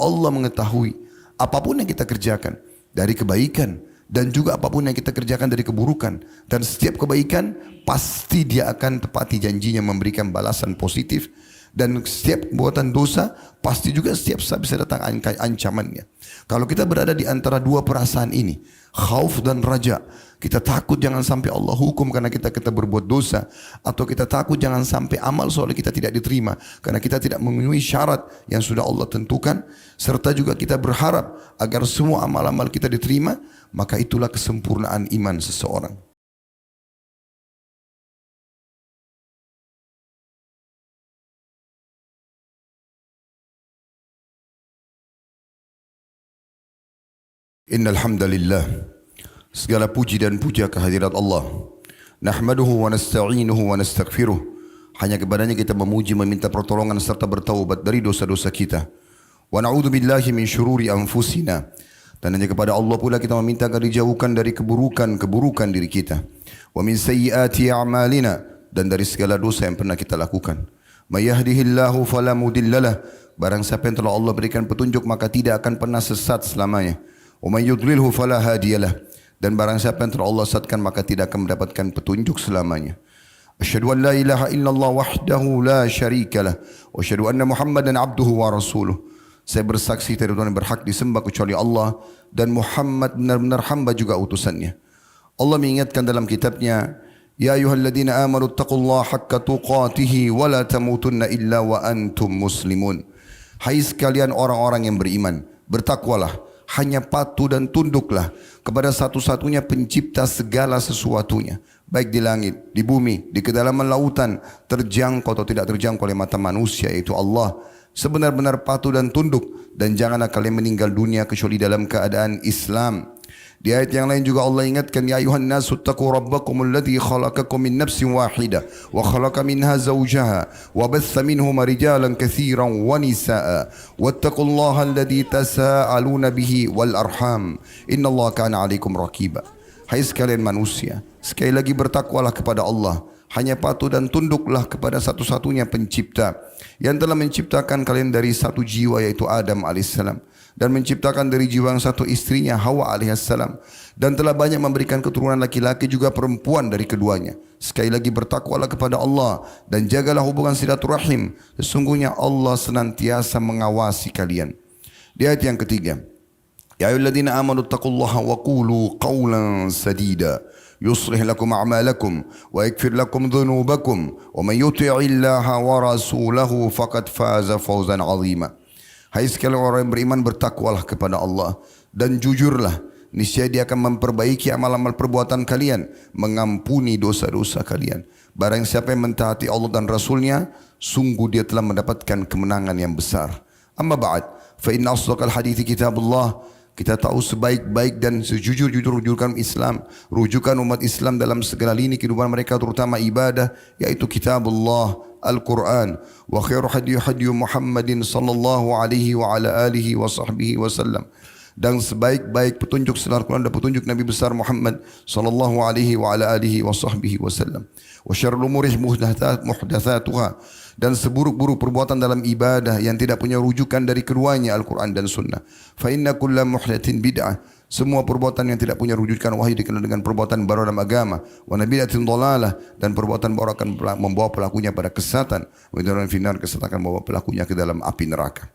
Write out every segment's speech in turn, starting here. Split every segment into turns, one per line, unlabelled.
Allah mengetahui apapun yang kita kerjakan dari kebaikan dan juga apapun yang kita kerjakan dari keburukan. Dan setiap kebaikan pasti dia akan tepati janjinya memberikan balasan positif. Dan setiap perbuatan dosa pasti juga setiap saat bisa datang ancamannya. Kalau kita berada di antara dua perasaan ini, khauf dan raja, kita takut jangan sampai Allah hukum karena kita berbuat dosa, atau kita takut jangan sampai amal soleh kita tidak diterima karena kita tidak memenuhi syarat yang sudah Allah tentukan, serta juga kita berharap agar semua amal-amal kita diterima, maka itulah kesempurnaan iman seseorang. Innal hamdalillah, segala puji dan puja kehadirat Allah. Nahmaduhu wa nasta'inuhu wa nastaghfiruh. Hanya kepadanya kita memuji, meminta pertolongan serta bertaubat dari dosa-dosa kita. Wa na'udzu billahi min syururi anfusina. Dan hanya kepada Allah pula kita meminta agar dijauhkan dari keburukan diri kita. Wa min sayyiati a'malina, dan dari segala dosa yang pernah kita lakukan. May yahdihillahu fala mudhillalah. Barang siapa yang telah Allah berikan petunjuk maka tidak akan pernah sesat selamanya. Wa may yudlilhu fala hadiyalah. Dan barang siapa yang telah Allah sesatkan maka tidak akan mendapatkan petunjuk selamanya. Asyhadu an la ilaha illallah wahdahu la syarikalah wa asyhadu anna Muhammadan abduhu wa rasuluh. Saya bersaksi tiada Tuhan yang berhak disembah kecuali Allah dan Muhammad benar-benar hamba juga utusannya. Allah mengingatkan dalam kitabnya, ya ayyuhalladzina amanu taqullaha haqqa tuqatih wa la tamutunna illa wa antum muslimun. Hai sekalian orang-orang yang beriman, bertakwalah, hanya patuh dan tunduklah kepada satu-satunya pencipta segala sesuatunya, baik di langit, di bumi, di kedalaman lautan, terjangkau atau tidak terjangkau oleh mata manusia, yaitu Allah. Sebenar-benar patuh dan tunduk, dan janganlah kalian meninggal dunia kecuali dalam keadaan Islam. Di ayat yang lain juga Allah ingatkan, ya ayuhan nasu taqu rabbakum alladhi khalaqakum min nafsin wahidah wa khalaqa minha zawjaha wa batha minhuma rijalan katsiran wa nisaa wattaqullaha alladhi tasaaluna bihi wal arham innallaha kana 'alaikum raqiba. Hai sekalian manusia, sekali lagi bertakwalah kepada Allah, hanya patuh dan tunduklah kepada satu-satunya pencipta yang telah menciptakan kalian dari satu jiwa, yaitu Adam alaihissalam, dan menciptakan dari jiwa yang satu istrinya Hawa alaihissalam, dan telah banyak memberikan keturunan laki-laki juga perempuan dari keduanya. Sekali lagi bertakwalah kepada Allah dan jagalah hubungan silaturahim, sesungguhnya Allah senantiasa mengawasi kalian. Di ayat yang ketiga, ya ayyuhalladzina amanu taqullaha wa qulu qawlan sadida يصلح لكم أعمالكم ويغفر لكم ذنوبكم ومن يطع الله ورسوله فقد فاز فوزا عظيما. Hai sekalian orang yang beriman, bertakwalah kepada Allah dan jujurlah, niscaya Dia akan memperbaiki amal-amal perbuatan kalian, mengampuni dosa-dosa kalian. Barang siapa yang mentaati Allah dan Rasulnya, sungguh dia telah mendapatkan kemenangan yang besar. Amma ba'd, fa inna asdaqal hadithi kitabullah. Kita tahu sebaik-baik dan sejujur-jujur rujukan Islam, rujukan umat Islam dalam segala lini kehidupan mereka, terutama ibadah, yaitu kitabullah, Al-Quran. Wa khairu hadyu Muhammadin sallallahu alaihi wa ala alihi wa sahbihi wasallam. Dan sebaik-baik petunjuk selain Al-Quran dan petunjuk Nabi besar Muhammad sallallahu alaihi wa ala alihi wa sahbihi wasallam. Wa syarrul umuri muhdatsatuha. Dan seburuk-buruk perbuatan dalam ibadah yang tidak punya rujukan dari keduanya, Al-Quran dan Sunnah. Fa inna kulla muhdatsin bid'ah. Semua perbuatan yang tidak punya rujukan wahyu dikenal dengan perbuatan baru dalam agama. Wa nabiyatin dhalalah, dan perbuatan baru akan membawa pelakunya pada kesesatan. Wa dalam finar, kesesatan akan membawa pelakunya ke dalam api neraka.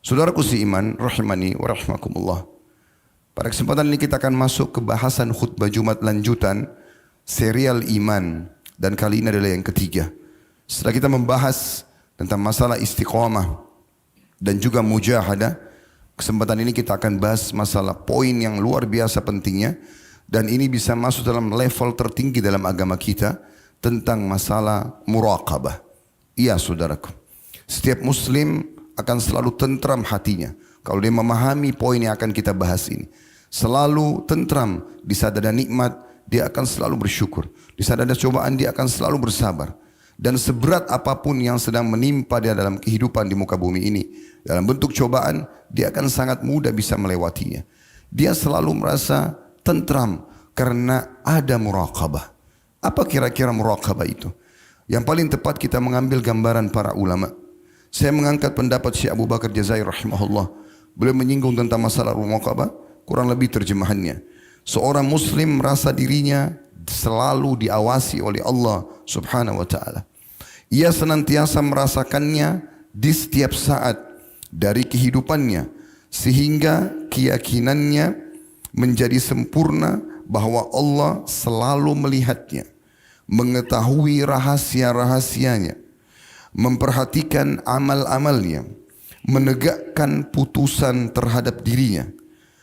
Saudaraku seiman, rahimani wa rahmakumullah. Pada kesempatan ini kita akan masuk ke bahasan khutbah Jumat lanjutan serial iman, dan kali ini adalah yang ketiga. Setelah kita membahas tentang masalah istiqamah dan juga mujahadah, kesempatan ini kita akan bahas masalah poin yang luar biasa pentingnya, dan ini bisa masuk dalam level tertinggi dalam agama kita, tentang masalah muraqabah. Iya saudaraku, setiap muslim akan selalu tentram hatinya kalau dia memahami poin yang akan kita bahas ini. Selalu tentram, di saat ada nikmat dia akan selalu bersyukur, di saat ada cobaan dia akan selalu bersabar. Dan seberat apapun yang sedang menimpa dia dalam kehidupan di muka bumi ini, dalam bentuk cobaan, dia akan sangat mudah bisa melewatinya. Dia selalu merasa tentram karena ada muraqabah. Apa kira-kira muraqabah itu? Yang paling tepat kita mengambil gambaran para ulama. Saya mengangkat pendapat Syekh Abu Bakar Jazair rahimahullah. Beliau menyinggung tentang masalah muraqabah, kurang lebih terjemahannya. Seorang muslim merasa dirinya selalu diawasi oleh Allah Subhanahu wa taala. Ia senantiasa merasakannya di setiap saat dari kehidupannya, sehingga keyakinannya menjadi sempurna bahwa Allah selalu melihatnya, mengetahui rahasia-rahasianya, memperhatikan amal-amalnya, menegakkan putusan terhadap dirinya,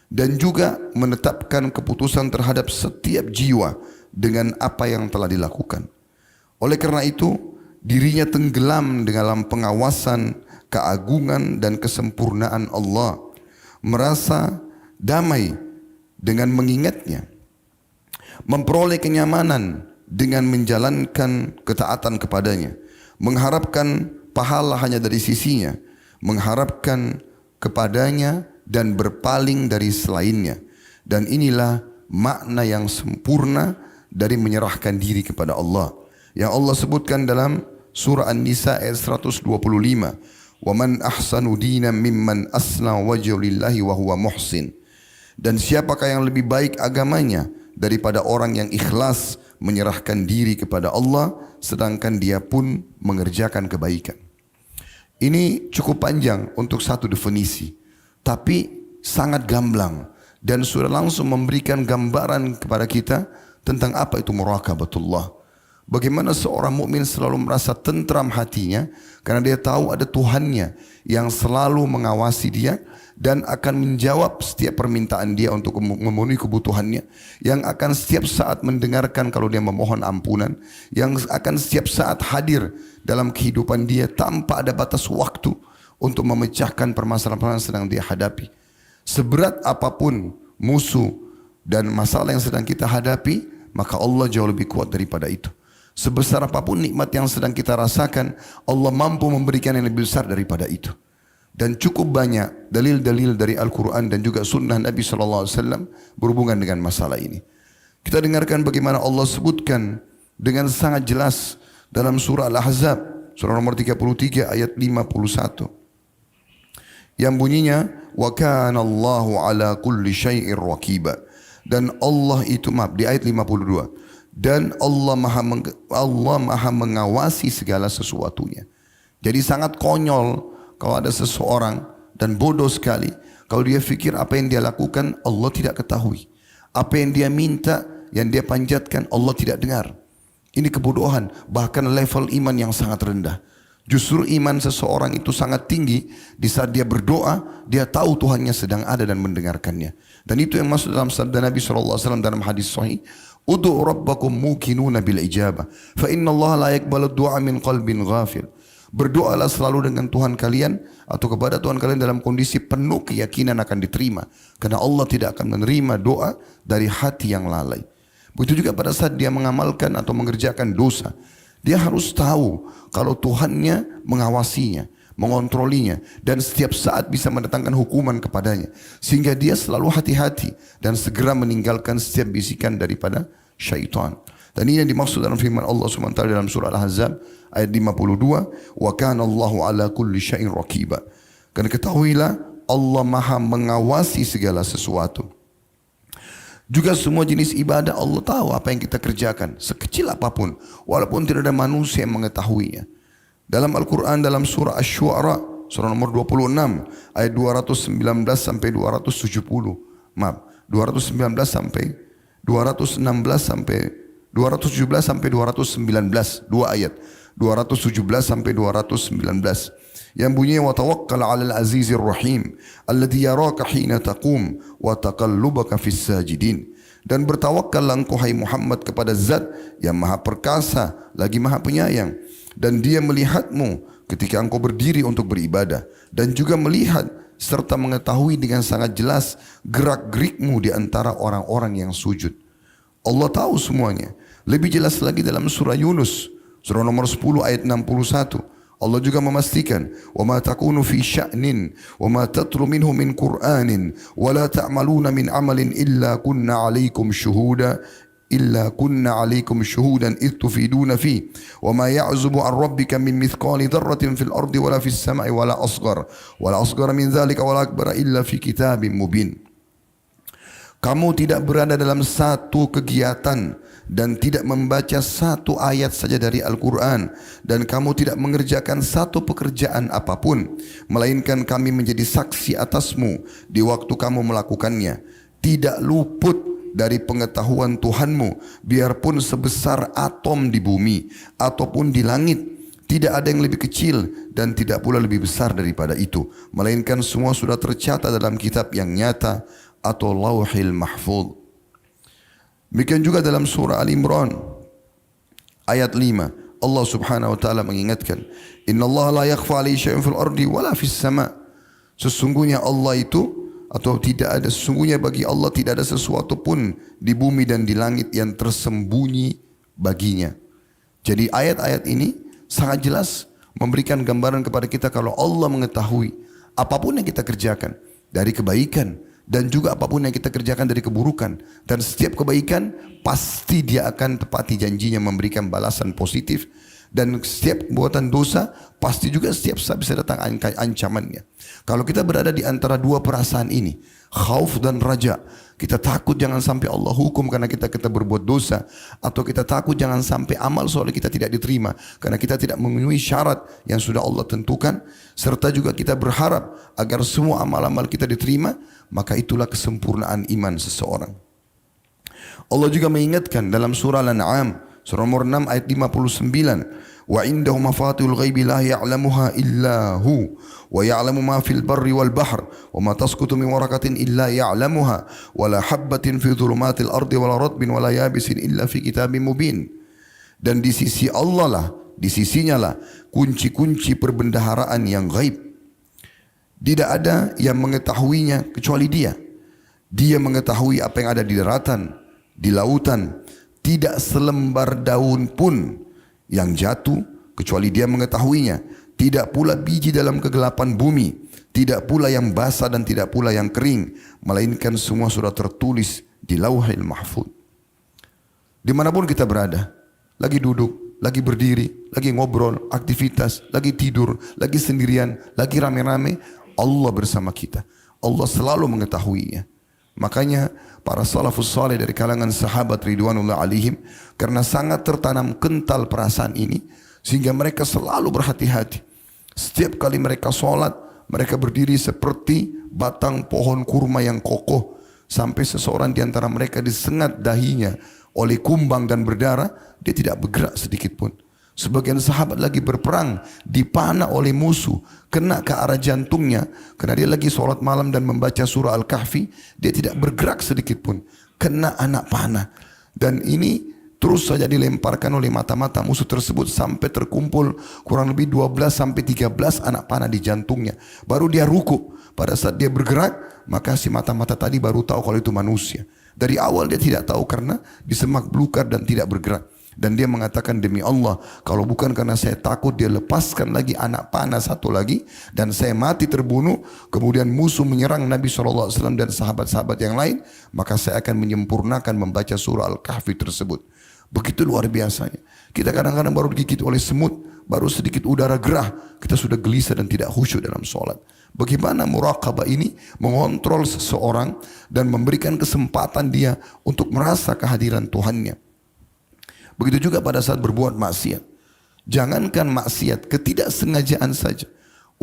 dan juga menetapkan keputusan terhadap setiap jiwa dengan apa yang telah dilakukan. Oleh karena itu, dirinya tenggelam dalam pengawasan, keagungan dan kesempurnaan Allah, merasa damai dengan mengingatnya, memperoleh kenyamanan dengan menjalankan ketaatan kepadanya, mengharapkan pahala hanya dari sisinya, mengharapkan kepadanya dan berpaling dari selainnya. Dan inilah makna yang sempurna dari menyerahkan diri kepada Allah, yang Allah sebutkan dalam surah An-Nisa ayat 125. Wa man ahsanu dinan mimman aslama wajhahu lillahi wa huwa muhsin. Dan siapakah yang lebih baik agamanya daripada orang yang ikhlas menyerahkan diri kepada Allah sedangkan dia pun mengerjakan kebaikan. Ini cukup panjang untuk satu definisi, tapi sangat gamblang dan sudah langsung memberikan gambaran kepada kita tentang apa itu muraqabatullah. Bagaimana seorang mukmin selalu merasa tentram hatinya karena dia tahu ada Tuhannya yang selalu mengawasi dia dan akan menjawab setiap permintaan dia untuk memenuhi kebutuhannya, yang akan setiap saat mendengarkan kalau dia memohon ampunan, yang akan setiap saat hadir dalam kehidupan dia tanpa ada batas waktu untuk memecahkan permasalahan yang sedang dia hadapi. Seberat apapun musuh dan masalah yang sedang kita hadapi, maka Allah jauh lebih kuat daripada itu. Sebesar apapun nikmat yang sedang kita rasakan, Allah mampu memberikan yang lebih besar daripada itu. Dan cukup banyak dalil-dalil dari Al-Quran dan juga sunnah Nabi SAW berhubungan dengan masalah ini. Kita dengarkan bagaimana Allah sebutkan dengan sangat jelas dalam surah Al-Ahzab, surah nomor 33 ayat 51. Yang bunyinya, وَكَانَ اللَّهُ عَلَى كُلِّ شَيْءٍ رَقِيبًا. Dan Allah itu, maaf, di ayat 52. Dan Allah maha mengawasi segala sesuatunya. Jadi sangat konyol kalau ada seseorang, dan bodoh sekali kalau dia fikir apa yang dia lakukan Allah tidak ketahui. Apa yang dia minta, yang dia panjatkan, Allah tidak dengar. Ini kebodohan, bahkan level iman yang sangat rendah. Justru iman seseorang itu sangat tinggi di saat dia berdoa, dia tahu Tuhannya sedang ada dan mendengarkannya. Dan itu yang masuk dalam sabda Nabi SAW dalam hadis sahih, Udu'u rabbakum mukinuna bil ijabah, fa inna Allah la yakbalu du'a min qalbin ghafil. Berdoalah selalu dengan Tuhan kalian atau kepada Tuhan kalian dalam kondisi penuh keyakinan akan diterima, karena Allah tidak akan menerima doa dari hati yang lalai. Begitu juga pada saat dia mengamalkan atau mengerjakan dosa, dia harus tahu kalau Tuhannya mengawasinya, mengontrolinya, dan setiap saat bisa mendatangkan hukuman kepadanya, sehingga dia selalu hati-hati dan segera meninggalkan setiap bisikan daripada syaitan. Dan ini yang dimaksud dalam firman Allah SWT dalam surah Al-Ahzab ayat 52, wa kana Allahu ala kulli syai'in raqiba. Dan ketahuilah Allah maha mengawasi segala sesuatu. Juga semua jenis ibadah Allah tahu apa yang kita kerjakan, sekecil apapun, walaupun tidak ada manusia yang mengetahuinya. Dalam Al-Quran, dalam surah Asy-Syu'ara, surah nomor 26, ayat 219 sampai 270. Maaf, 219 sampai 216 sampai 217 sampai 219, dua ayat. 217 sampai 219. Yang bunyinya, wa tawakkal 'alal azizir rahim alladzi yaraka hina taqum wa taqallubaka fis sajidin. Dan bertawakkallah engkau hai Muhammad kepada Zat yang Maha Perkasa lagi Maha Penyayang, dan Dia melihatmu ketika engkau berdiri untuk beribadah, dan juga melihat serta mengetahui dengan sangat jelas gerak-gerikmu di antara orang-orang yang sujud. Allah tahu semuanya. Lebih jelas lagi dalam surah Yunus, surah nomor 10 ayat 61. Allah juga memastikan, wa ma takunu fi sya'nin wa ma tatlu minhu min Qur'anin wa la ta'maluna min amalin illa kunna 'alaikum syuhuda إلا كنا عليكم شهودا إذ تفيدون فيه وما يعزب عن ربك من مثقال ذرة في الأرض ولا في السماء ولا أصغر من ذلك ولا أكبر إلا في كتاب مبين. Kamu tidak berada dalam satu kegiatan dan tidak membaca satu ayat saja dari Al-Quran, dan kamu tidak mengerjakan satu pekerjaan apapun melainkan kami menjadi saksi atasmu di waktu kamu melakukannya. Tidak luput dari pengetahuan Tuhanmu biarpun sebesar atom di bumi ataupun di langit. Tidak ada yang lebih kecil dan tidak pula lebih besar daripada itu, melainkan semua sudah tercatat dalam kitab yang nyata atau Lauhil Mahfuz. Demikian juga dalam surah Al-Imran ayat 5, Allah Subhanahu wa taala mengingatkan, "Innallaha la yakhfa 'alaihi syai'un fil ardi wala fis sama'." Sesungguhnya Allah itu, atau tidak ada, sesungguhnya bagi Allah tidak ada sesuatu pun di bumi dan di langit yang tersembunyi baginya. Jadi ayat-ayat ini sangat jelas memberikan gambaran kepada kita kalau Allah mengetahui apapun yang kita kerjakan dari kebaikan dan juga apapun yang kita kerjakan dari keburukan, dan setiap kebaikan pasti dia akan tepati janjinya memberikan balasan positif, dan setiap perbuatan dosa pasti juga setiap saat bisa datang ancamannya. Kalau kita berada di antara dua perasaan ini, khauf dan raja, kita takut jangan sampai Allah hukum karena kita berbuat dosa, atau kita takut jangan sampai amal soleh kita tidak diterima karena kita tidak memenuhi syarat yang sudah Allah tentukan, serta juga kita berharap agar semua amal-amal kita diterima, maka itulah kesempurnaan iman seseorang. Allah juga mengingatkan dalam surah Al-An'am surah nomor 6 ayat 59, wa indahu mafatihul ghaibi la ya'lamuha illa hu wa ya'lamu ma fil barri wal bahr wa ma tasqutu min waraqatin illa ya'lamuha wa la habbatin fi dhulumatil ardi wa la ratbin wa la yabisin illa fi kitabim mubin. Dan di sisi Allah lah, di sisinya lah kunci-kunci perbendaharaan yang gaib. Tidak ada yang mengetahuinya kecuali Dia. Dia mengetahui apa yang ada di daratan, di lautan. Tidak selembar daun pun yang jatuh kecuali Dia mengetahuinya. Tidak pula biji dalam kegelapan bumi, tidak pula yang basah dan tidak pula yang kering, melainkan semua sudah tertulis di Lauhil Mahfuz. Dimanapun kita berada, lagi duduk, lagi berdiri, lagi ngobrol, aktivitas, lagi tidur, lagi sendirian, lagi rame-rame, Allah bersama kita. Allah selalu mengetahuinya. Makanya para salafus saleh dari kalangan sahabat ridwanullah alaihim, karena sangat tertanam kental perasaan ini, sehingga mereka selalu berhati-hati. Setiap kali mereka sholat, mereka berdiri seperti batang pohon kurma yang kokoh, sampai seseorang di antara mereka disengat dahinya oleh kumbang dan berdarah, dia tidak bergerak sedikit pun. Sebagian sahabat lagi berperang, dipanah oleh musuh, kena ke arah jantungnya, karena dia lagi sholat malam dan membaca surah Al-Kahfi, dia tidak bergerak sedikit pun, kena anak panah. Dan ini terus saja dilemparkan oleh mata-mata musuh tersebut sampai terkumpul kurang lebih 12 sampai 13 anak panah di jantungnya. Baru dia ruku. Pada saat dia bergerak, maka si mata-mata tadi baru tahu kalau itu manusia. Dari awal dia tidak tahu karena disemak belukar dan tidak bergerak. Dan dia mengatakan, demi Allah, kalau bukan karena saya takut dia lepaskan lagi anak panah satu lagi dan saya mati terbunuh, kemudian musuh menyerang Nabi SAW dan sahabat-sahabat yang lain, maka saya akan menyempurnakan membaca surah Al-Kahfi tersebut. Begitu luar biasanya. Kita kadang-kadang baru digigit oleh semut, baru sedikit udara gerah, kita sudah gelisah dan tidak khusyuk dalam sholat. Bagaimana muraqabah ini mengontrol seseorang dan memberikan kesempatan dia untuk merasa kehadiran Tuhannya. Begitu juga pada saat berbuat maksiat. Jangankan maksiat, ketidaksengajaan saja.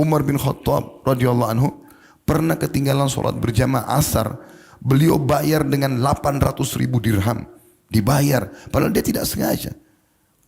Umar bin Khattab radhiyallahu anhu pernah ketinggalan sholat berjamaah asar. Beliau bayar dengan 800.000 dirham. Dibayar, padahal dia tidak sengaja.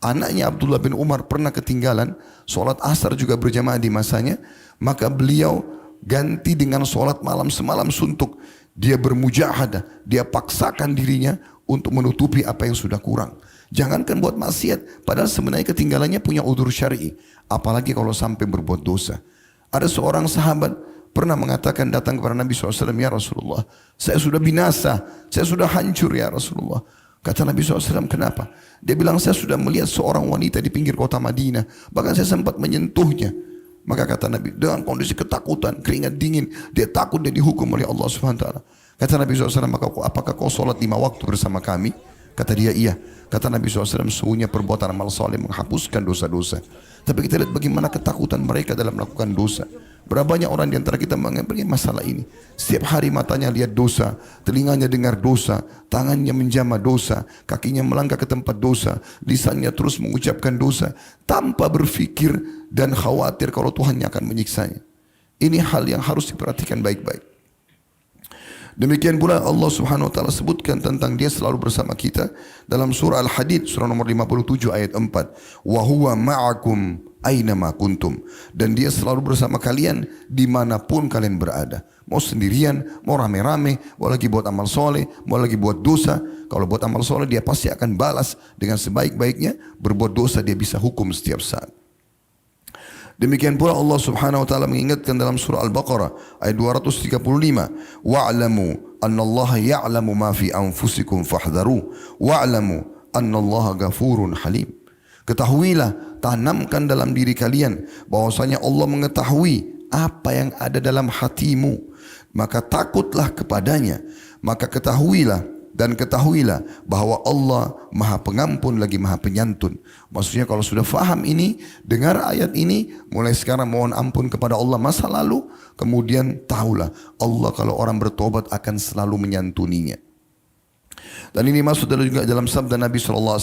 Anaknya Abdullah bin Umar pernah ketinggalan sholat asar juga berjamaah di masanya. Maka beliau ganti dengan sholat malam semalam suntuk. Dia bermujahadah, dia paksakan dirinya untuk menutupi apa yang sudah kurang. Jangankan buat maksiat, padahal sebenarnya ketinggalannya punya udzur syar'i. Apalagi kalau sampai berbuat dosa. Ada seorang sahabat pernah mengatakan datang kepada Nabi SAW, ya Rasulullah, saya sudah binasa, saya sudah hancur ya Rasulullah. Kata Nabi SAW, kenapa? Dia bilang, saya sudah melihat seorang wanita di pinggir kota Madinah, bahkan saya sempat menyentuhnya. Maka kata Nabi, dengan kondisi ketakutan, keringat dingin, dia takut dia dihukum oleh Allah SWT. Kata Nabi SAW, apakah kau sholat 5 waktu bersama kami? Kata dia, iya. Kata Nabi SAW, sesungguhnya perbuatan amal soleh menghapuskan dosa-dosa. Tapi kita lihat bagaimana ketakutan mereka dalam melakukan dosa. Berapa banyak orang di antara kita mengenai masalah ini. Setiap hari matanya lihat dosa, telinganya dengar dosa, tangannya menjamah dosa, kakinya melangkah ke tempat dosa, lisannya terus mengucapkan dosa, tanpa berfikir dan khawatir kalau Tuhannya akan menyiksanya. Ini hal yang harus diperhatikan baik-baik. Demikian pula Allah Subhanahu wa taala sebutkan tentang dia selalu bersama kita dalam surah Al-Hadid surah nomor 57 ayat 4. Wa huwa ma'akum aina ma kuntum. Dan dia selalu bersama kalian dimanapun kalian berada. Mau sendirian, mau rame-rame, mau lagi buat amal soleh, mau lagi buat dosa. Kalau buat amal soleh dia pasti akan balas dengan sebaik-baiknya. Berbuat dosa dia bisa hukum setiap saat. Demikian pula Allah Subhanahu wa taala mengingatkan dalam surah Al-Baqarah ayat 235, wa'lamu annallaha ya'lamu ma fi anfusikum fahdharu wa'lamu annallaha ghafurun halim. Ketahuilah, tanamkan dalam diri kalian bahwasanya Allah mengetahui apa yang ada dalam hatimu, maka takutlah kepadanya. Maka ketahuilah bahwa Allah Maha Pengampun lagi Maha Penyantun. Maksudnya kalau sudah faham ini, dengar ayat ini, mulai sekarang mohon ampun kepada Allah masa lalu, kemudian tahulah Allah kalau orang bertobat akan selalu menyantuninya. Dan ini masuk juga dalam sabda Nabi SAW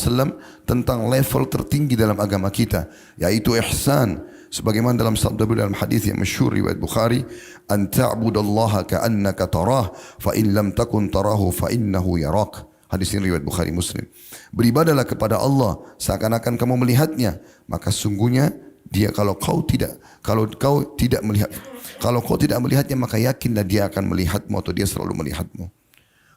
tentang level tertinggi dalam agama kita, yaitu ihsan. Sebagaimana dalam sabda beliau dalam hadis yang masyhur riwayat Bukhari, an ta'budallaha ka'annaka tarah fa in lam takun tarahu fa innahu yarak. Hadis ini riwayat Bukhari Muslim. Beribadalah kepada Allah seakan-akan kamu melihatnya, maka sungguhnya dia kalau kau tidak melihatnya, maka yakinlah dia akan melihatmu atau dia selalu melihatmu.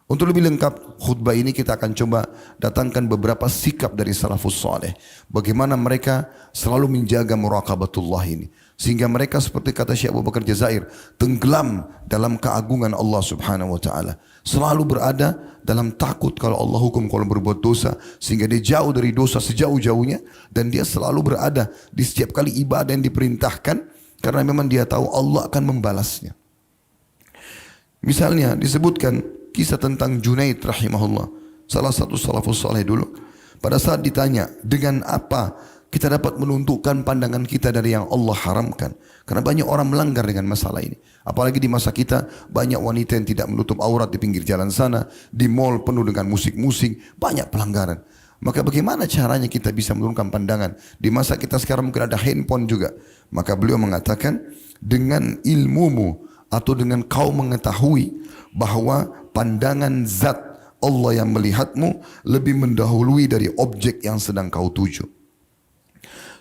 Untuk lebih lengkap khutbah ini kita akan coba datangkan beberapa sikap dari salafus saleh. Bagaimana mereka selalu menjaga muraqabatullah ini. Sehingga mereka seperti kata Syekh Abu Bakar Jazair, tenggelam dalam keagungan Allah Subhanahu wa taala. Selalu berada dalam takut kalau Allah hukum kalau berbuat dosa, sehingga dia jauh dari dosa sejauh-jauhnya, dan dia selalu berada di setiap kali ibadah yang diperintahkan karena memang dia tahu Allah akan membalasnya. Misalnya disebutkan kisah tentang Junaid rahimahullah, salah satu salafus saleh dulu. Pada saat ditanya, dengan apa kita dapat menentukan pandangan kita dari yang Allah haramkan? Karena banyak orang melanggar dengan masalah ini. Apalagi di masa kita, banyak wanita yang tidak menutup aurat di pinggir jalan sana, di mall penuh dengan musik-musik, banyak pelanggaran. Maka bagaimana caranya kita bisa menurunkan pandangan? Di masa kita sekarang mungkin ada handphone juga. Maka beliau mengatakan, dengan ilmumu atau dengan kau mengetahui bahwa pandangan zat Allah yang melihatmu lebih mendahului dari objek yang sedang kau tuju.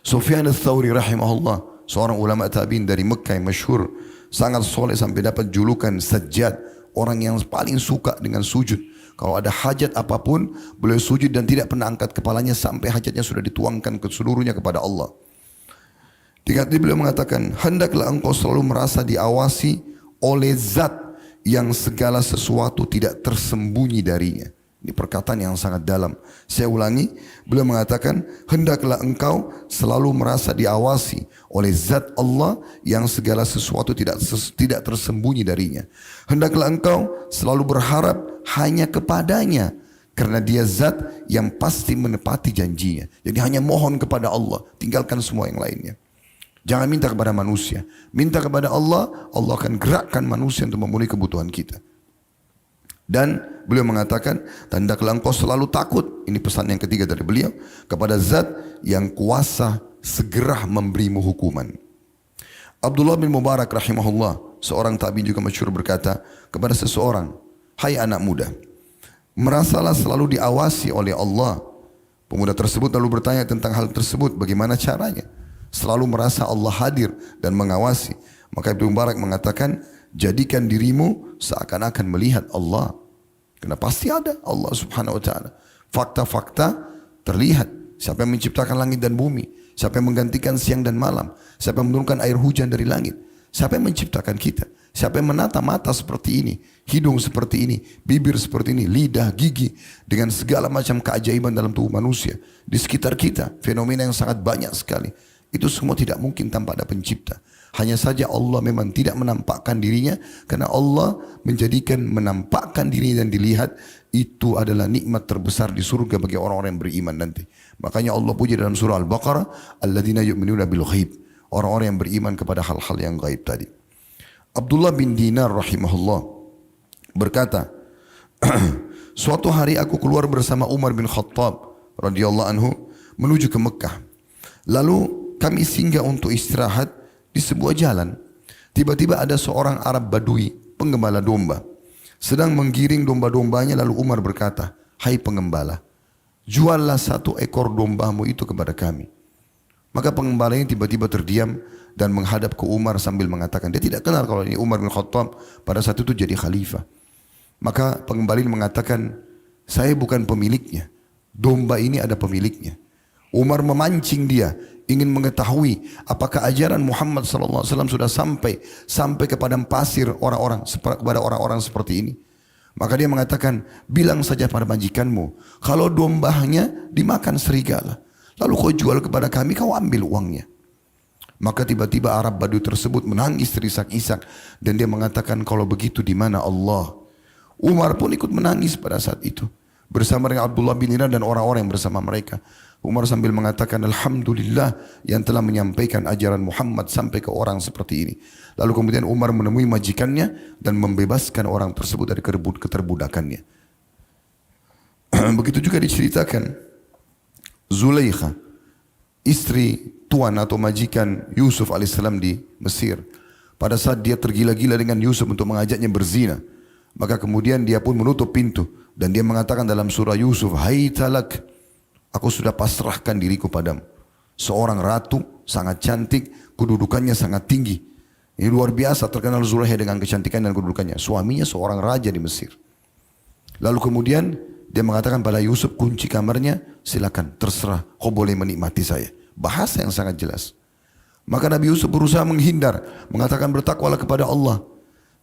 Sufyan ats-Tsauri rahimahullah, seorang ulama tabi'in dari Mekah yang masyhur, sangat soleh sampai dapat julukan Sajjad, orang yang paling suka dengan sujud. Kalau ada hajat apapun, beliau sujud dan tidak pernah angkat kepalanya sampai hajatnya sudah dituangkan ke seluruhnya kepada Allah. Beliau mengatakan, hendaklah engkau selalu merasa diawasi oleh zat yang segala sesuatu tidak tersembunyi darinya. Ini perkataan yang sangat dalam. Saya ulangi, beliau mengatakan, hendaklah engkau selalu merasa diawasi oleh zat Allah yang segala sesuatu tidak tersembunyi darinya. Hendaklah engkau selalu berharap hanya kepadanya, karena dia zat yang pasti menepati janjinya. Jadi hanya mohon kepada Allah, tinggalkan semua yang lainnya. Jangan minta kepada manusia. Minta kepada Allah, Allah akan gerakkan manusia untuk memenuhi kebutuhan kita. Dan beliau mengatakan, hendaklah engkau selalu takut, ini pesan yang ketiga dari beliau, kepada zat yang kuasa segera memberimu hukuman. Abdullah bin Mubarak rahimahullah, seorang tabi'in juga masyhur, berkata kepada seseorang, hai anak muda, merasalah selalu diawasi oleh Allah. Pemuda tersebut lalu bertanya tentang hal tersebut, bagaimana caranya? Selalu merasa Allah hadir dan mengawasi. Maka Ibnu Mubarak mengatakan, jadikan dirimu seakan-akan melihat Allah. Karena pasti ada Allah Subhanahu wa taala. Fakta-fakta terlihat. Siapa yang menciptakan langit dan bumi? Siapa yang menggantikan siang dan malam? Siapa yang menurunkan air hujan dari langit? Siapa yang menciptakan kita? Siapa yang menata mata seperti ini, hidung seperti ini, bibir seperti ini, lidah, gigi, dengan segala macam keajaiban dalam tubuh manusia di sekitar kita, fenomena yang sangat banyak sekali. Itu semua tidak mungkin tanpa ada pencipta. Hanya saja Allah memang tidak menampakkan dirinya karena Allah menjadikan menampakkan dirinya dan dilihat itu adalah nikmat terbesar di surga bagi orang-orang yang beriman nanti. Makanya Allah puji dalam surah Al-Baqarah, alladzina yu'minuna bil ghaib. Orang-orang yang beriman kepada hal-hal yang gaib tadi. Abdullah bin Dinar rahimahullah berkata, suatu hari aku keluar bersama Umar bin Khattab radhiyallahu anhu menuju ke Mekah. Lalu kami singgah untuk istirahat di sebuah jalan. Tiba-tiba ada seorang Arab Badui, penggembala domba, sedang menggiring domba-dombanya. Lalu Umar berkata, hai penggembala, juallah satu ekor dombamu itu kepada kami. Maka pengembalanya tiba-tiba terdiam dan menghadap ke Umar sambil mengatakan, dia tidak kenal kalau ini Umar bin Khattab pada saat itu jadi khalifah. Maka pengembala ini mengatakan, saya bukan pemiliknya, domba ini ada pemiliknya. Umar memancing dia, ingin mengetahui apakah ajaran Muhammad SAW sudah sampai ke padang pasir kepada orang-orang seperti ini. Maka dia mengatakan, bilang saja pada majikanmu, kalau dombanya dimakan serigala, lalu kau jual kepada kami, kau ambil uangnya. Maka tiba-tiba Arab Badui tersebut menangis terisak-isak dan dia mengatakan, kalau begitu di mana Allah? Umar pun ikut menangis pada saat itu bersama dengan Abdullah bin Dinar dan orang-orang yang bersama mereka. Umar sambil mengatakan, alhamdulillah yang telah menyampaikan ajaran Muhammad sampai ke orang seperti ini. Lalu kemudian Umar menemui majikannya dan membebaskan orang tersebut dari keterbudakannya. Begitu juga diceritakan Zulaikha, istri tuan atau majikan Yusuf alaihissalam di Mesir. Pada saat dia tergila-gila dengan Yusuf untuk mengajaknya berzina, maka kemudian dia pun menutup pintu dan dia mengatakan dalam surah Yusuf, hai talak, aku sudah pasrahkan diriku padamu. Seorang ratu sangat cantik, kedudukannya sangat tinggi. Ini luar biasa terkenal Zulaikha dengan kecantikan dan kedudukannya. Suaminya seorang raja di Mesir. Lalu kemudian dia mengatakan pada Yusuf, kunci kamarnya, silakan terserah, kau boleh menikmati saya. Bahasa yang sangat jelas. Maka Nabi Yusuf berusaha menghindar, mengatakan bertakwalah kepada Allah.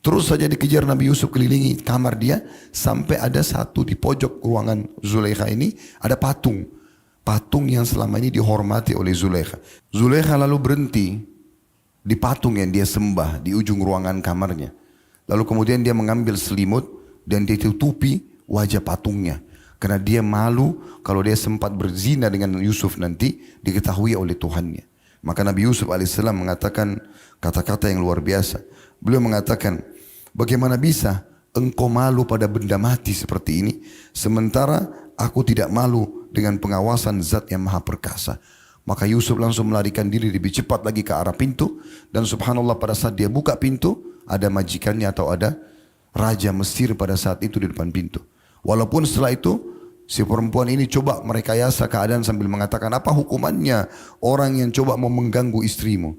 Terus saja dikejar Nabi Yusuf kelilingi kamar dia sampai ada satu di pojok ruangan Zulaikha ini ada patung. Patung yang selama ini dihormati oleh Zulaikha. Zulaikha lalu berhenti di patung yang dia sembah di ujung ruangan kamarnya. Lalu kemudian dia mengambil selimut dan dia tutupi wajah patungnya. Karena dia malu kalau dia sempat berzina dengan Yusuf nanti diketahui oleh Tuhannya. Maka Nabi Yusuf alaihissalam mengatakan kata-kata yang luar biasa. Beliau mengatakan, bagaimana bisa engkau malu pada benda mati seperti ini, sementara aku tidak malu dengan pengawasan zat yang maha perkasa. Maka Yusuf langsung melarikan diri lebih cepat lagi ke arah pintu. Dan subhanallah pada saat dia buka pintu, ada majikannya atau ada raja Mesir pada saat itu di depan pintu. Walaupun setelah itu si perempuan ini coba merekayasa keadaan sambil mengatakan, apa hukumannya orang yang coba mau mengganggu istrimu?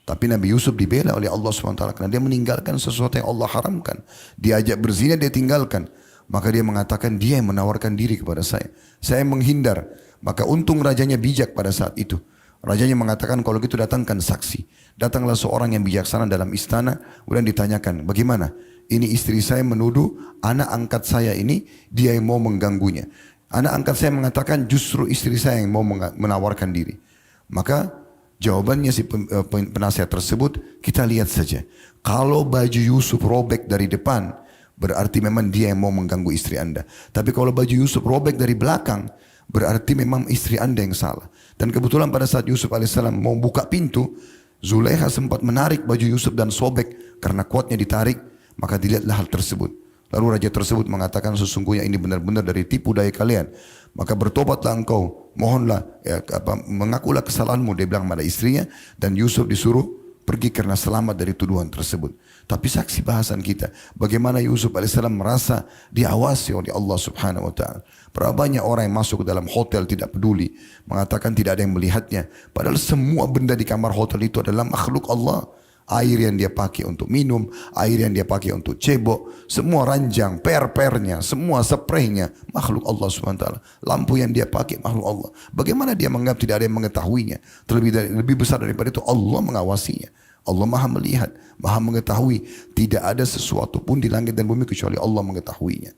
Tapi Nabi Yusuf dibela oleh Allah SWT karena dia meninggalkan sesuatu yang Allah haramkan. Dia ajak berzina, dia tinggalkan. Maka dia mengatakan, dia yang menawarkan diri kepada saya. Saya menghindar. Maka untung rajanya bijak pada saat itu. Rajanya mengatakan, kalau gitu datangkan saksi. Datanglah seorang yang bijaksana dalam istana. Kemudian ditanyakan, bagaimana? Ini istri saya menuduh anak angkat saya ini, dia yang mau mengganggunya. Anak angkat saya mengatakan justru istri saya yang mau menawarkan diri. Maka jawabannya si penasihat tersebut, kita lihat saja. Kalau baju Yusuf robek dari depan, berarti memang dia yang mau mengganggu istri Anda. Tapi kalau baju Yusuf robek dari belakang, berarti memang istri Anda yang salah. Dan kebetulan pada saat Yusuf alaihissalam mau buka pintu, Zulaikha sempat menarik baju Yusuf dan sobek. Karena kuatnya ditarik, maka dilihatlah hal tersebut. Lalu raja tersebut mengatakan, sesungguhnya ini benar-benar dari tipu daya kalian. Maka bertobatlah engkau, mohonlah, mengakulah kesalahanmu, dia bilang pada istrinya. Dan Yusuf disuruh pergi karena selamat dari tuduhan tersebut. Tapi saksi bahasan kita, bagaimana Yusuf alaihissalam merasa diawasi oleh Allah subhanahu wa ta'ala. Berapa banyak orang yang masuk ke dalam hotel tidak peduli, mengatakan tidak ada yang melihatnya. Padahal semua benda di kamar hotel itu adalah makhluk Allah. Air yang dia pakai untuk minum, air yang dia pakai untuk cebok, semua ranjang, per-pernya, semua spraynya, makhluk Allah SWT. Lampu yang dia pakai, makhluk Allah. Bagaimana dia menganggap tidak ada yang mengetahuinya? Lebih besar daripada itu, Allah mengawasinya. Allah maha melihat, maha mengetahui. Tidak ada sesuatu pun di langit dan bumi kecuali Allah mengetahuinya.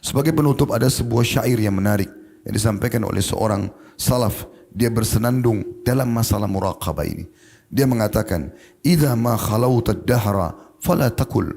Sebagai penutup ada sebuah syair yang menarik yang disampaikan oleh seorang salaf. Dia bersenandung dalam masalah muraqabah ini. Dia mengatakan, "Idza ma khalauta ad-dahra fala takul."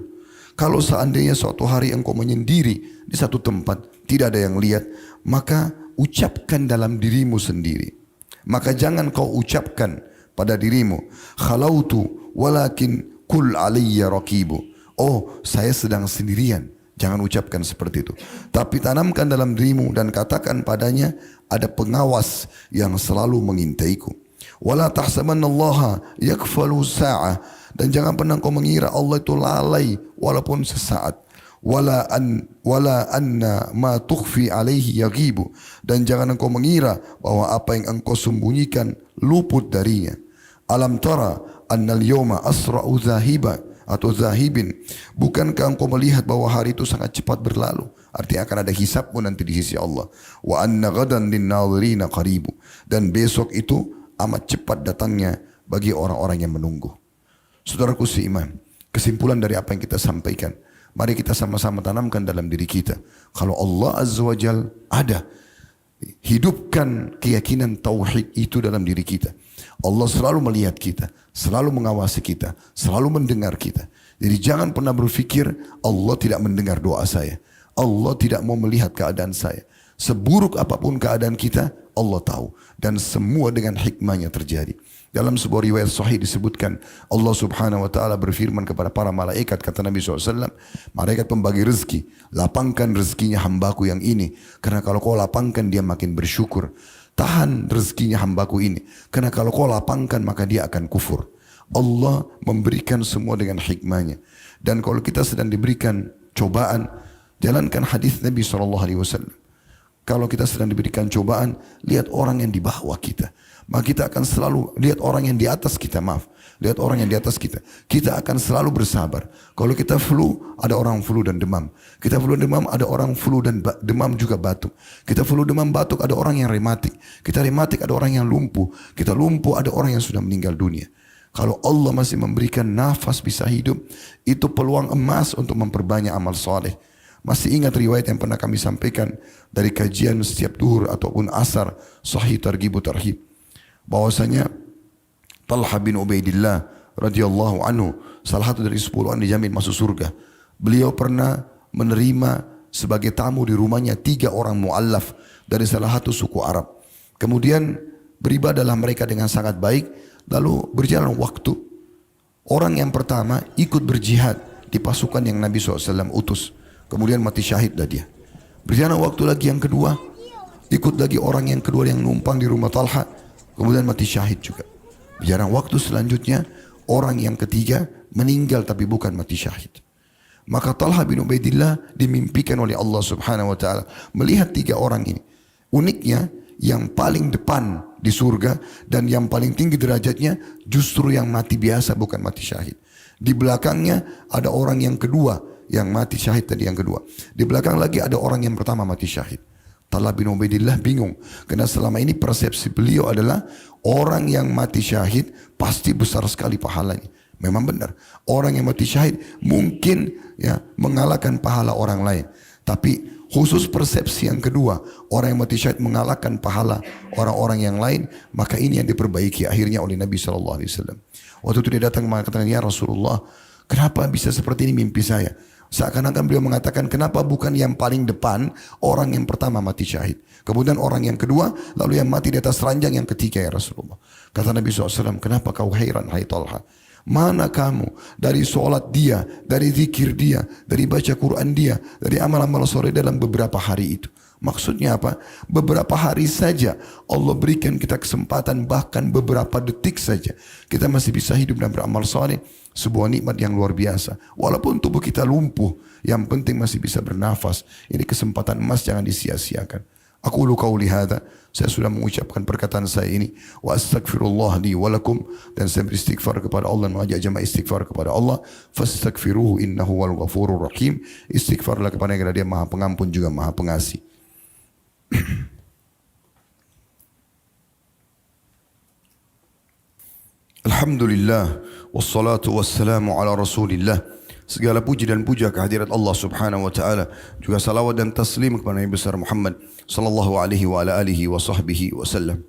Kalau seandainya suatu hari engkau menyendiri di satu tempat, tidak ada yang lihat, maka ucapkan dalam dirimu sendiri. Maka jangan kau ucapkan pada dirimu, "Khalautu walakin kul alayya raqibu." Oh, saya sedang sendirian. Jangan ucapkan seperti itu. Tapi tanamkan dalam dirimu dan katakan padanya, ada pengawas yang selalu mengintaiku. Wala tahsabannallaha yakfalu sa'ah. Dan jangan pernah kau mengira Allah itu lalai walaupun sesaat. Wala anna ma tukhfi alaihi yaghibu. Dan jangan engkau mengira bahwa apa yang engkau sembunyikan luput darinya. Alam tara annal yawma asra'u zahiba atau zahibin. Bukankah engkau melihat bahwa hari itu sangat cepat berlalu? Artinya akan ada hisabmu nanti di sisi Allah. Wa anna ghadan linnadhirina qaribu. Dan besok itu amat cepat datangnya bagi orang-orang yang menunggu. Saudaraku seiman, kesimpulan dari apa yang kita sampaikan, mari kita sama-sama tanamkan dalam diri kita. Kalau Allah Azza wa Jal ada, hidupkan keyakinan tauhid itu dalam diri kita. Allah selalu melihat kita, selalu mengawasi kita, selalu mendengar kita. Jadi jangan pernah berpikir Allah tidak mendengar doa saya. Allah tidak mau melihat keadaan saya. Seburuk apapun keadaan kita, Allah tahu. Dan semua dengan hikmahnya terjadi. Dalam sebuah riwayat sahih disebutkan, Allah subhanahu wa ta'ala berfirman kepada para malaikat, kata Nabi SAW, malaikat pembagi rezeki, lapangkan rezekinya hambaku yang ini. Karena kalau kau lapangkan dia makin bersyukur. Tahan rezekinya hambaku ini. Karena kalau kau lapangkan maka dia akan kufur. Allah memberikan semua dengan hikmahnya. Dan kalau kita sedang diberikan cobaan, jalankan hadis Nabi SAW. Kalau kita sedang diberikan cobaan, lihat orang yang di bawah kita. Maka kita akan selalu lihat orang yang di atas kita, lihat orang yang di atas kita. Kita akan selalu bersabar. Kalau kita flu, ada orang flu dan demam. Kita flu dan demam, ada orang flu dan demam juga batuk. Kita flu demam batuk, ada orang yang rematik. Kita rematik, ada orang yang lumpuh. Kita lumpuh, ada orang yang sudah meninggal dunia. Kalau Allah masih memberikan nafas bisa hidup, itu peluang emas untuk memperbanyak amal soleh. Masih ingat riwayat yang pernah kami sampaikan dari kajian setiap duhur ataupun asar, Sahih Targhib Tarhib, bahwasanya Talha bin Ubaidillah radhiyallahu anhu, salah satu dari 10 orang dijamin masuk surga. Beliau pernah menerima sebagai tamu di rumahnya 3 orang mu'allaf dari salah satu suku Arab. Kemudian beribadahlah mereka dengan sangat baik. Lalu berjalan waktu. Orang yang pertama ikut berjihad di pasukan yang Nabi SAW utus. Kemudian mati syahid dah dia. Berjalan waktu lagi yang kedua. Ikut lagi orang yang kedua yang numpang di rumah Talha. Kemudian mati syahid juga. Berjalan waktu selanjutnya. Orang yang ketiga meninggal tapi bukan mati syahid. Maka Talha bin Ubaidillah dimimpikan oleh Allah Subhanahu Wa Taala melihat 3 orang ini. Uniknya yang paling depan di surga dan yang paling tinggi derajatnya justru yang mati biasa bukan mati syahid. Di belakangnya ada orang yang kedua yang mati syahid tadi yang kedua. Di belakang lagi ada orang yang pertama mati syahid. Talha bin Ubaidillah bingung karena selama ini persepsi beliau adalah orang yang mati syahid pasti besar sekali pahalanya. Memang benar. Orang yang mati syahid mungkin ya mengalahkan pahala orang lain. Tapi khusus persepsi yang kedua, orang yang mati syahid mengalahkan pahala orang-orang yang lain, maka ini yang diperbaiki akhirnya oleh Nabi SAW. Waktu itu dia datang mengatakan, "Ya Rasulullah, kenapa bisa seperti ini mimpi saya?" Seakan-akan beliau mengatakan, kenapa bukan yang paling depan orang yang pertama mati syahid, kemudian orang yang kedua, lalu yang mati di atas ranjang yang ketiga ya Rasulullah. Kata Nabi SAW, kenapa kau heran hai Talha? Mana kamu dari solat dia, dari zikir dia, dari baca Quran dia, dari amal-amal sore dalam beberapa hari itu? Maksudnya apa? Beberapa hari saja Allah berikan kita kesempatan, bahkan beberapa detik saja kita masih bisa hidup dan beramal soleh. Sebuah nikmat yang luar biasa. Walaupun tubuh kita lumpuh, yang penting masih bisa bernafas. Ini kesempatan emas, jangan disia-siakan. Aku qauli hadza, saya sudah mengucapkan perkataan saya ini, wa astaghfirullah li wa lakum, dan saya beristighfar kepada Allah, mengajak jemaah istighfar kepada Allah. Fastaghfiruhu innahu wal ghafurur rahim. Istighfarlah kepada Dia Maha Pengampun juga Maha Pengasih. Alhamdulillah wassalatu wassalamu ala Rasulillah. Segala puji dan puja kehadirat Allah Subhanahu wa taala, juga salawat dan taslim kepada Nabi besar Muhammad sallallahu alaihi wa ala alihi wa sahbihi wasallam.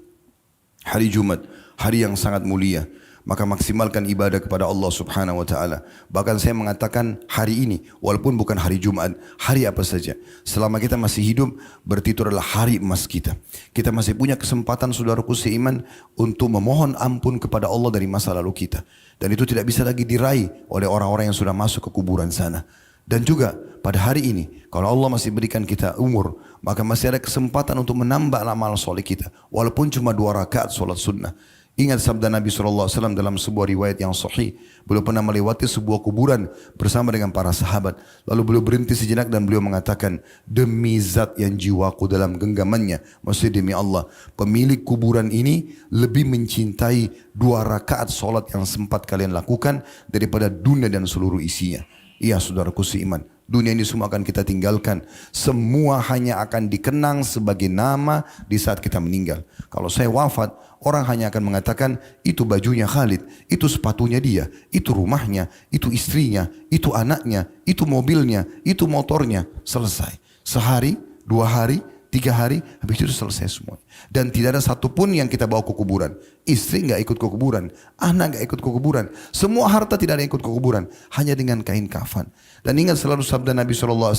Hari Jumat, hari yang sangat mulia. maka maksimalkan ibadah kepada Allah Subhanahu wa taala. Bahkan saya mengatakan hari ini walaupun bukan hari Jumat, hari apa saja, selama kita masih hidup berarti itu adalah hari emas kita. Kita masih punya kesempatan saudaraku seiman untuk memohon ampun kepada Allah dari masa lalu kita. Dan itu tidak bisa lagi diraih oleh orang-orang yang sudah masuk ke kuburan sana. Dan juga pada hari ini, kalau Allah masih berikan kita umur, maka masih ada kesempatan untuk menambah amal soleh kita. Walaupun cuma 2 rakaat solat sunnah. Ingat sabda Nabi SAW dalam sebuah riwayat yang sahih. Beliau pernah melewati sebuah kuburan bersama dengan para sahabat. Lalu beliau berhenti sejenak dan beliau mengatakan, demi zat yang jiwaku dalam genggamannya, maksudnya demi Allah, pemilik kuburan ini lebih mencintai 2 rakaat solat yang sempat kalian lakukan daripada dunia dan seluruh isinya. Iya saudaraku seiman, dunia ini semua akan kita tinggalkan. Semua hanya akan dikenang sebagai nama di saat kita meninggal. Kalau saya wafat, orang hanya akan mengatakan, itu bajunya Khalid, itu sepatunya dia, itu rumahnya, itu istrinya, itu anaknya, itu mobilnya, itu motornya. Selesai. Sehari, 2 hari, 3 hari, habis itu selesai semua. Dan tidak ada satupun yang kita bawa ke kuburan. Istri nggak ikut ke kuburan, anak nggak ikut ke kuburan, semua harta tidak ada yang ikut ke kuburan, hanya dengan kain kafan. Dan ingat selalu sabda Nabi SAW,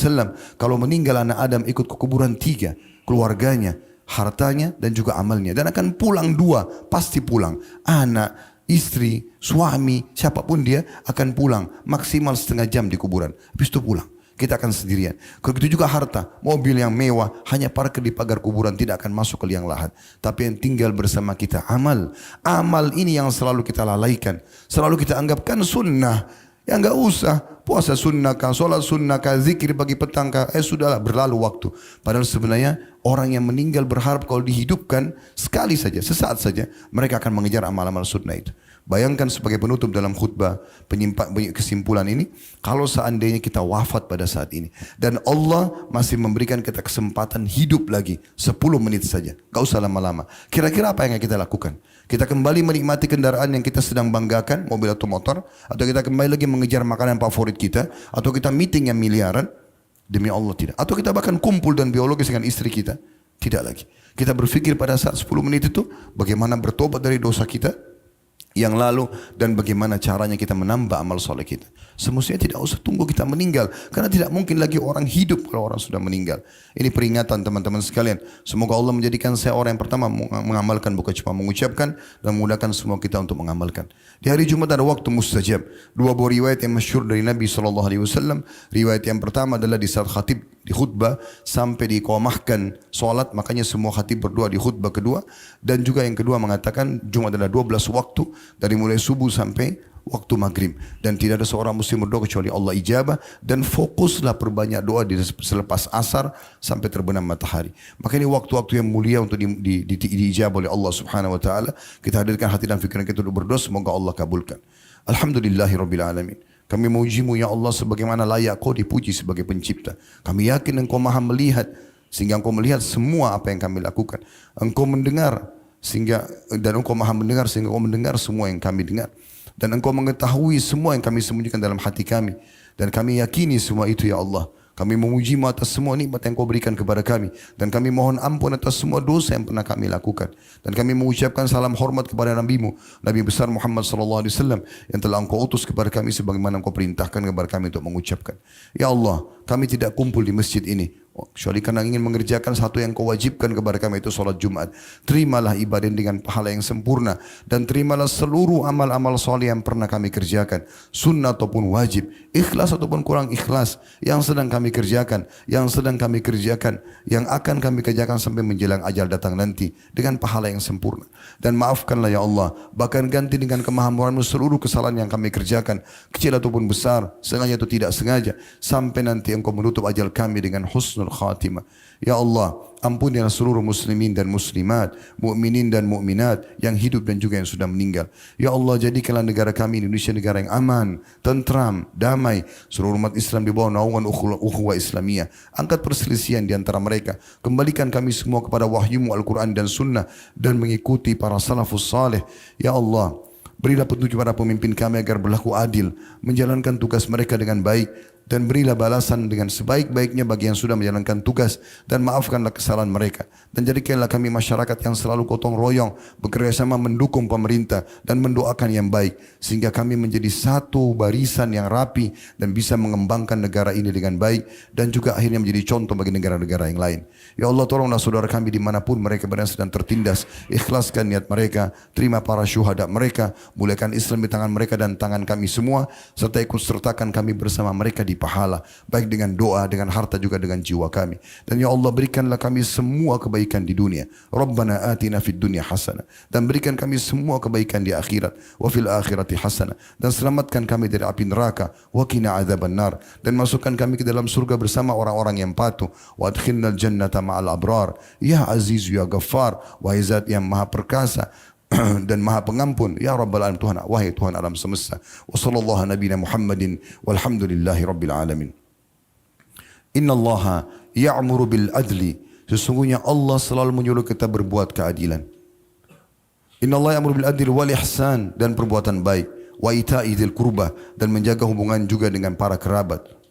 kalau meninggal anak Adam ikut ke kuburan 3, keluarganya, hartanya dan juga amalnya. Dan akan pulang 2, pasti pulang. Anak, istri, suami, siapapun dia akan pulang maksimal setengah jam di kuburan. Habis itu pulang. Kita akan sendirian. Begitu juga harta, mobil yang mewah hanya parkir di pagar kuburan, tidak akan masuk ke liang lahat. Tapi yang tinggal bersama kita amal. Amal ini yang selalu kita lalaikan, selalu kita anggapkan sunnah. Ya enggak usah, puasa sunnah kah, sholat sunnah kah, zikir pagi petang kah, sudahlah berlalu waktu. Padahal sebenarnya orang yang meninggal berharap kalau dihidupkan sekali saja, sesaat saja, mereka akan mengejar amal-amal sunnah itu. Bayangkan sebagai penutup dalam khutbah kesimpulan ini, kalau seandainya kita wafat pada saat ini dan Allah masih memberikan kita kesempatan hidup lagi 10 menit saja, gak usah lama-lama. Kira-kira apa yang kita lakukan? Kita kembali menikmati kendaraan yang kita sedang banggakan, mobil atau motor, atau kita kembali lagi mengejar makanan favorit kita, atau kita meeting yang miliaran? Demi Allah tidak. Atau kita bahkan kumpul dan biologis dengan istri kita? Tidak lagi. Kita berpikir pada saat 10 menit itu bagaimana bertobat dari dosa kita yang lalu dan bagaimana caranya kita menambah amal soleh kita. Semestinya tidak usah tunggu kita meninggal, karena tidak mungkin lagi orang hidup kalau orang sudah meninggal. Ini peringatan teman-teman sekalian. Semoga Allah menjadikan saya orang yang pertama mengamalkan, bukan cuma mengucapkan, dan memudahkan semua kita untuk mengamalkan. Di hari Jumat ada waktu mustajab. 2 buah riwayat yang masyhur dari Nabi SAW. Riwayat yang pertama adalah di saat khatib di khutbah sampai diiqamahkan solat, makanya semua khatib berdoa di khutbah kedua. Dan juga yang kedua mengatakan Jumat adalah 12 waktu, dari mulai subuh sampai waktu maghrib, dan tidak ada seorang muslim berdoa kecuali Allah ijabah. Dan fokuslah perbanyak doa selepas asar sampai terbenam matahari. Maka ini waktu-waktu yang mulia untuk diijabah oleh Allah Subhanahu wa taala. Kita hadirkan hati dan pikiran kita untuk berdoa, semoga Allah kabulkan. Alhamdulillahirabbil alamin. Kami memuji-Mu ya Allah sebagaimana layak Kau dipuji sebagai pencipta. Kami yakin Engkau Maha melihat, sehingga Engkau melihat semua apa yang kami lakukan. Engkau mendengar dan Engkau Maha mendengar sehingga Engkau mendengar semua yang kami dengar. Dan Engkau mengetahui semua yang kami sembunyikan dalam hati kami. Dan kami yakini semua itu ya Allah. Kami memuji-Mu atas semua nikmat yang Kau berikan kepada kami. Dan kami mohon ampun atas semua dosa yang pernah kami lakukan. Dan kami mengucapkan salam hormat kepada Nabi-Mu, Nabi besar Muhammad SAW, yang telah Engkau utus kepada kami sebagaimana Engkau perintahkan kepada kami untuk mengucapkan. Ya Allah, kami tidak kumpul di masjid ini kecuali karena ingin mengerjakan satu yang Kau wajibkan kepada kami, itu solat Jumat. Terimalah ibadah dengan pahala yang sempurna, dan terimalah seluruh amal-amal soleh yang pernah kami kerjakan, sunnah ataupun wajib, ikhlas ataupun kurang ikhlas, yang sedang kami kerjakan, yang akan kami kerjakan sampai menjelang ajal datang nanti, dengan pahala yang sempurna. Dan maafkanlah ya Allah, bahkan ganti dengan kemahamuran-Mu seluruh kesalahan yang kami kerjakan, kecil ataupun besar, sengaja atau tidak sengaja, sampai nanti Engkau menutup ajal kami dengan husnul khatimah. Ya Allah, ampunilah seluruh muslimin dan muslimat, mukminin dan mukminat yang hidup dan juga yang sudah meninggal. Ya Allah, jadikanlah negara kami Indonesia negara yang aman, tentram, damai. Seluruh umat Islam di bawah naungan ukhuwah Islamiyah. Angkat perselisihan di antara mereka. Kembalikan kami semua kepada wahyu-Mu Al-Quran dan Sunnah, dan mengikuti para salafus saleh. Ya Allah, berilah petunjuk para pemimpin kami agar berlaku adil, menjalankan tugas mereka dengan baik, dan berilah balasan dengan sebaik-baiknya bagi yang sudah menjalankan tugas, dan maafkanlah kesalahan mereka, dan jadikanlah kami masyarakat yang selalu gotong royong, bekerjasama mendukung pemerintah dan mendoakan yang baik, sehingga kami menjadi satu barisan yang rapi dan bisa mengembangkan negara ini dengan baik, dan juga akhirnya menjadi contoh bagi negara-negara yang lain. Ya Allah, tolonglah saudara kami dimanapun mereka berada sedang tertindas, ikhlaskan niat mereka, terima para syuhada mereka, muliakan Islam di tangan mereka dan tangan kami semua, serta ikut sertakan kami bersama mereka di pahala, baik dengan doa, dengan harta, juga dengan jiwa kami. Dan ya Allah, berikanlah kami semua kebaikan di dunia. Rabbana atina fid dunya hasanah, dan berikan kami semua kebaikan di akhirat. Wa fil akhirati hasanah, dan selamatkan kami dari api neraka. Wa qina adzaban nar, dan masukkan kami ke dalam surga bersama orang-orang yang patuh. Wa adkhilnal jannata ma'al abrar. Ya Aziz ya Ghaffar, wahai Zat yang Maha Perkasa dan Maha Pengampun, ya Rabbal Alamin, Tuhan, wahai Tuhan alam semesta. Wa sallallahu nabiyana Muhammadin walhamdulillahi rabbil alamin. Inna Allaha ya'muru bil adli, sesungguhnya Allah selalu menyuruh kita berbuat keadilan. Inna Allah ya'muru bil adli wal ihsan, dan perbuatan baik, wa ita'i dzil qurba, dan menjaga hubungan juga dengan para kerabat.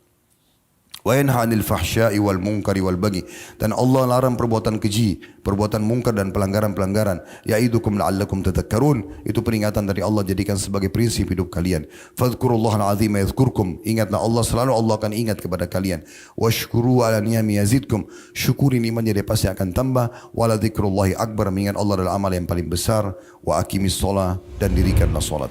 Wa yanha 'anil fahsya'i wal munkari wal baghi, dan Allah larang perbuatan keji, perbuatan mungkar dan pelanggaran-pelanggaran. Ya'idukum la'allakum tadhakkarun, itu peringatan dari Allah, jadikan sebagai prinsip hidup kalian. Fadhkurullahal 'azima yadhkurkum, ingatlah Allah selalu, Allah akan ingat kepada kalian. Washkuru 'ala niyami yazidkum, syukuri nikmatnya dia pasti akan tambah. Wala dzikrullahi akbar, mengingat Allah adalah amal yang paling besar. Wa aqimis shalah, dan dirikanlah salat.